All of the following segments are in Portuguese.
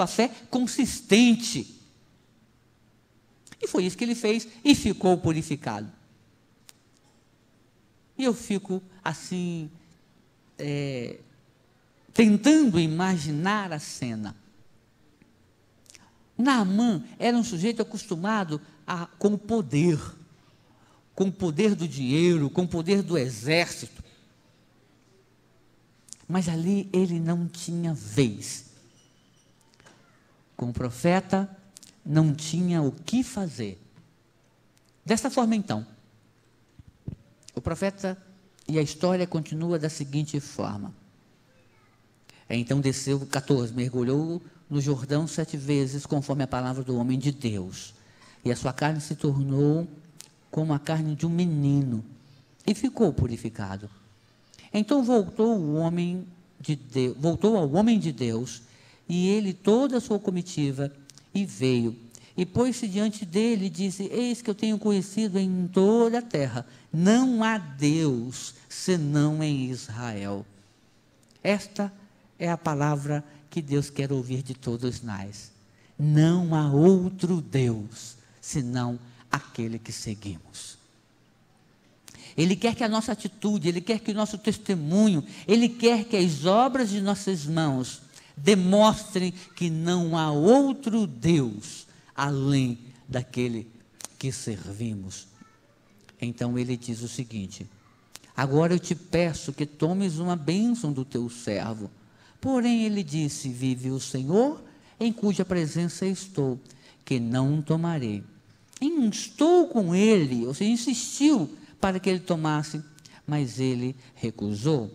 a fé consistente. E foi isso que ele fez e ficou purificado. E eu fico assim, tentando imaginar a cena. Naamã era um sujeito acostumado com o poder do dinheiro, com o poder do exército. Mas ali ele não tinha vez. Com o profeta, não tinha o que fazer. Dessa forma, então, o profeta, e a história continua da seguinte forma. Então desceu, 14, mergulhou no Jordão 7 vezes, conforme a palavra do homem de Deus. E a sua carne se tornou como a carne de um menino, e ficou purificado. Então voltou ao homem de Deus, e ele toda a sua comitiva, e veio, e pôs-se diante dele, e disse: eis que eu tenho conhecido em toda a terra, não há Deus, senão em Israel. Esta é a palavra que Deus quer ouvir de todos nós. Não há outro Deus, senão aquele que seguimos. Ele quer que a nossa atitude, Ele quer que o nosso testemunho, Ele quer que as obras de nossas mãos demonstrem que não há outro Deus além daquele que servimos. Então ele diz o seguinte: agora eu te peço que tomes uma bênção do teu servo. Porém ele disse: vive o Senhor, em cuja presença estou, que não tomarei. Instou com ele, ou seja, insistiu para que ele tomasse, mas ele recusou.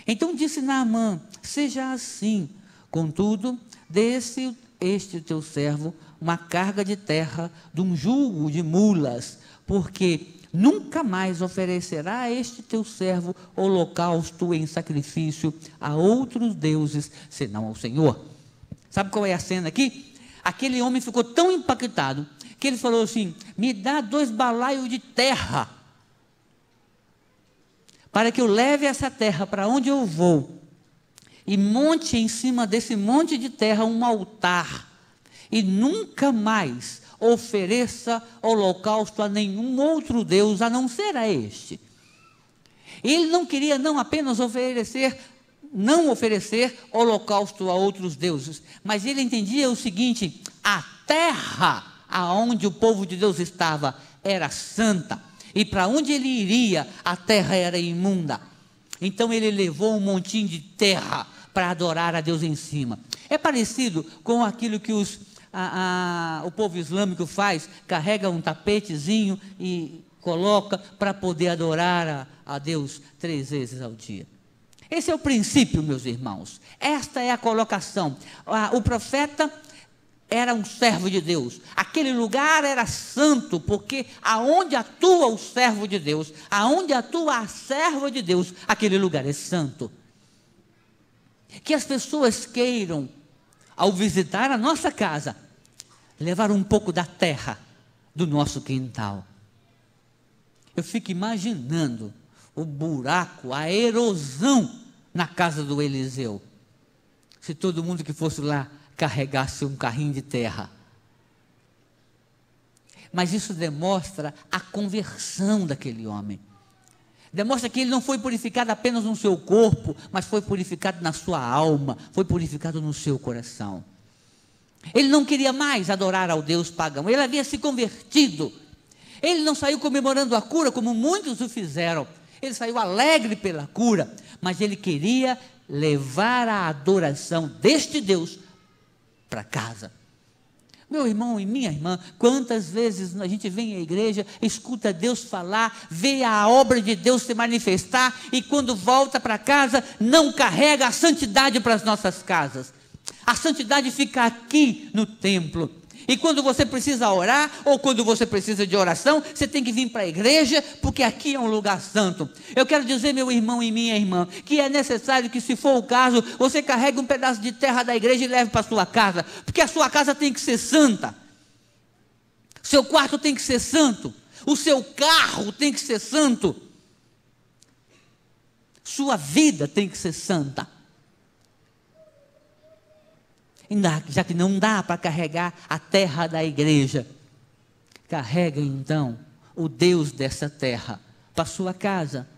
Então disse Naamã: seja assim, contudo, dê-se este teu servo uma carga de terra de um jugo de mulas, porque nunca mais oferecerá a este teu servo holocausto em sacrifício a outros deuses, senão ao Senhor. Sabe qual é a cena aqui? Aquele homem ficou tão impactado, que ele falou assim: me dá 2 balaios de terra, para que eu leve essa terra para onde eu vou, e monte em cima desse monte de terra um altar, e nunca mais ofereça holocausto a nenhum outro Deus, a não ser a este. Ele não queria não apenas não oferecer holocausto a outros deuses, mas ele entendia o seguinte: a terra aonde o povo de Deus estava era santa, e para onde ele iria, a terra era imunda. Então ele levou um montinho de terra para adorar a Deus em cima. É parecido com aquilo que o povo islâmico faz: carrega um tapetezinho e coloca para poder adorar a Deus 3 vezes ao dia. Esse é o princípio, meus irmãos. Esta é a colocação. O profeta era um servo de Deus. Aquele lugar era santo, porque aonde atua o servo de Deus, aonde atua a serva de Deus, aquele lugar é santo. Que as pessoas queiram, ao visitar a nossa casa, levar um pouco da terra do nosso quintal. Eu fico imaginando o buraco, a erosão na casa do Eliseu, se todo mundo que fosse lá carregasse um carrinho de terra. Mas isso demonstra a conversão daquele homem. Demonstra que ele não foi purificado apenas no seu corpo, mas foi purificado na sua alma, foi purificado no seu coração. Ele não queria mais adorar ao Deus pagão, ele havia se convertido. Ele não saiu comemorando a cura como muitos o fizeram. Ele saiu alegre pela cura, mas ele queria levar a adoração deste Deus para casa. Meu irmão e minha irmã, quantas vezes a gente vem à igreja, escuta Deus falar, vê a obra de Deus se manifestar, e quando volta para casa, não carrega a santidade para as nossas casas. A santidade fica aqui no templo. E quando você precisa orar, ou quando você precisa de oração, você tem que vir para a igreja, porque aqui é um lugar santo. Eu quero dizer, meu irmão e minha irmã, que é necessário que, se for o caso, você carregue um pedaço de terra da igreja e leve para a sua casa, porque a sua casa tem que ser santa, seu quarto tem que ser santo, o seu carro tem que ser santo, sua vida tem que ser santa. Já que não dá para carregar a terra da igreja, carrega então o Deus dessa terra para sua casa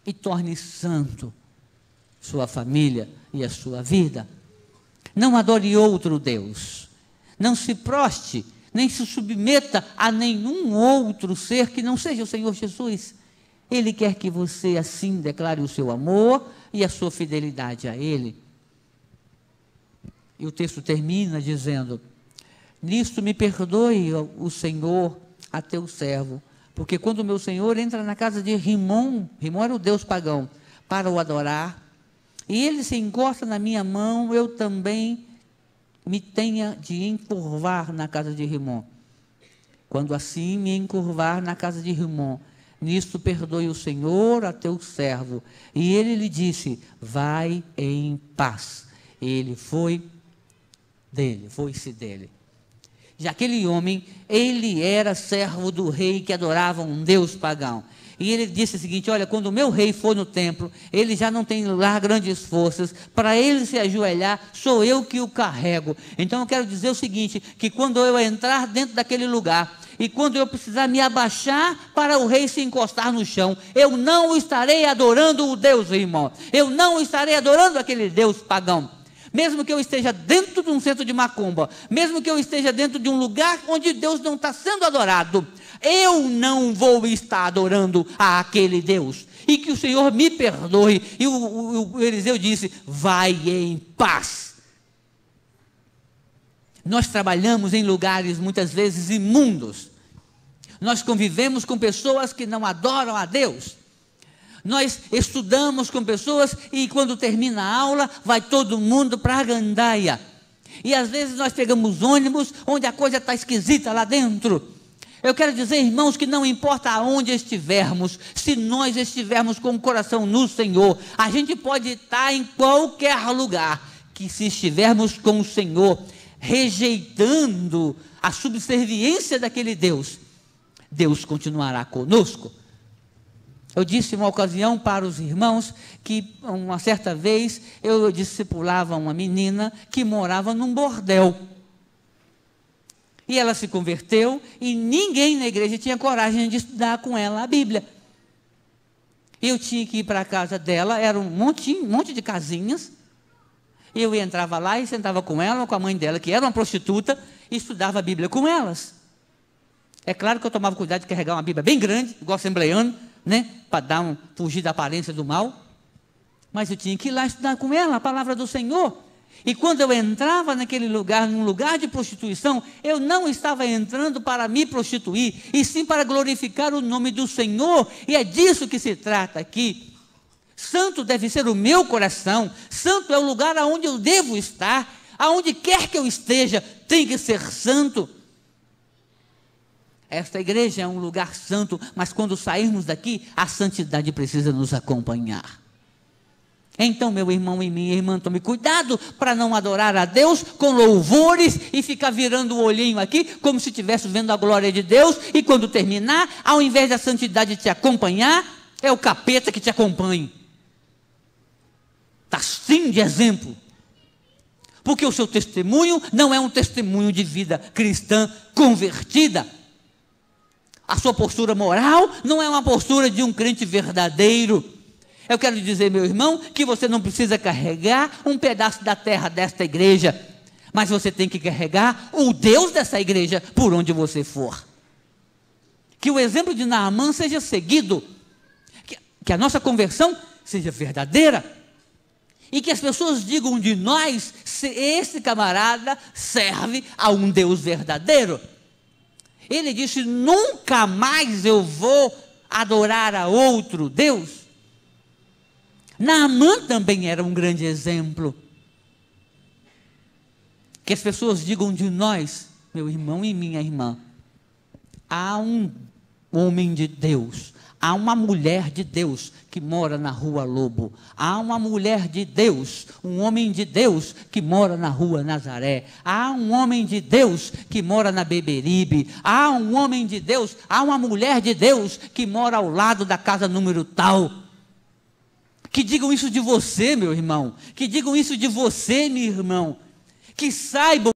e torne santo sua família e a sua vida. Não adore outro Deus. Não se proste, nem se submeta a nenhum outro ser que não seja o Senhor Jesus. Ele quer que você assim declare o seu amor e a sua fidelidade a Ele. E o texto termina dizendo: nisto me perdoe o Senhor a teu servo, porque quando o meu Senhor entra na casa de Rimon era o deus pagão, para o adorar, e ele se encosta na minha mão, eu também me tenha de encurvar na casa de Rimon. Quando assim me encurvar na casa de Rimon, nisto perdoe o Senhor a teu servo. E ele lhe disse: vai em paz. Ele foi-se dele. Já aquele homem, ele era servo do rei que adorava um deus pagão. E ele disse o seguinte: olha, quando o meu rei for no templo, ele já não tem lá grandes forças, para ele se ajoelhar, sou eu que o carrego. Então eu quero dizer o seguinte, que quando eu entrar dentro daquele lugar, e quando eu precisar me abaixar para o rei se encostar no chão, eu não estarei adorando o Deus irmão, eu não estarei adorando aquele Deus pagão. Mesmo que eu esteja dentro de um centro de macumba, mesmo que eu esteja dentro de um lugar onde Deus não está sendo adorado, eu não vou estar adorando a aquele Deus. E que o Senhor me perdoe. E o Eliseu disse: vai em paz. Nós trabalhamos em lugares muitas vezes imundos. Nós convivemos com pessoas que não adoram a Deus. Nós estudamos com pessoas e quando termina a aula, vai todo mundo para a gandaia. E às vezes nós pegamos ônibus onde a coisa está esquisita lá dentro. Eu quero dizer, irmãos, que não importa aonde estivermos, se nós estivermos com o coração no Senhor, a gente pode estar em qualquer lugar, que se estivermos com o Senhor, rejeitando a subserviência daquele Deus, Deus continuará conosco. Eu disse uma ocasião para os irmãos que uma certa vez eu discipulava uma menina que morava num bordel. E ela se converteu e ninguém na igreja tinha coragem de estudar com ela a Bíblia. Eu tinha que ir para a casa dela, era um monte de casinhas. Eu entrava lá e sentava com ela, com a mãe dela, que era uma prostituta, e estudava a Bíblia com elas. É claro que eu tomava cuidado de carregar uma Bíblia bem grande, igual assembleiano, né, para fugir da aparência do mal, mas eu tinha que ir lá estudar com ela a palavra do Senhor. E quando eu entrava naquele lugar, num lugar de prostituição, eu não estava entrando para me prostituir, e sim para glorificar o nome do Senhor, e é disso que se trata aqui. Santo deve ser o meu coração, santo é o lugar aonde eu devo estar, aonde quer que eu esteja, tem que ser santo. Esta igreja é um lugar santo, mas quando sairmos daqui, a santidade precisa nos acompanhar. Então, meu irmão e minha irmã, tome cuidado para não adorar a Deus com louvores e ficar virando o olhinho aqui, como se estivesse vendo a glória de Deus, e quando terminar, ao invés da santidade te acompanhar, é o capeta que te acompanha. Está sim de exemplo. Porque o seu testemunho não é um testemunho de vida cristã convertida. A sua postura moral não é uma postura de um crente verdadeiro. Eu quero dizer, meu irmão, que você não precisa carregar um pedaço da terra desta igreja, mas você tem que carregar o Deus dessa igreja por onde você for. Que o exemplo de Naamã seja seguido, que a nossa conversão seja verdadeira, e que as pessoas digam de nós, se esse camarada serve a um Deus verdadeiro. Ele disse: nunca mais eu vou adorar a outro Deus. Naamã também era um grande exemplo. Que as pessoas digam de nós, meu irmão e minha irmã, há um homem de Deus, há uma mulher de Deus que mora na rua Lobo, há uma mulher de Deus, um homem de Deus que mora na rua Nazaré, há um homem de Deus que mora na Beberibe, há um homem de Deus, há uma mulher de Deus que mora ao lado da casa número tal. Que digam isso de você, meu irmão, que digam isso de você, meu irmão, que saibam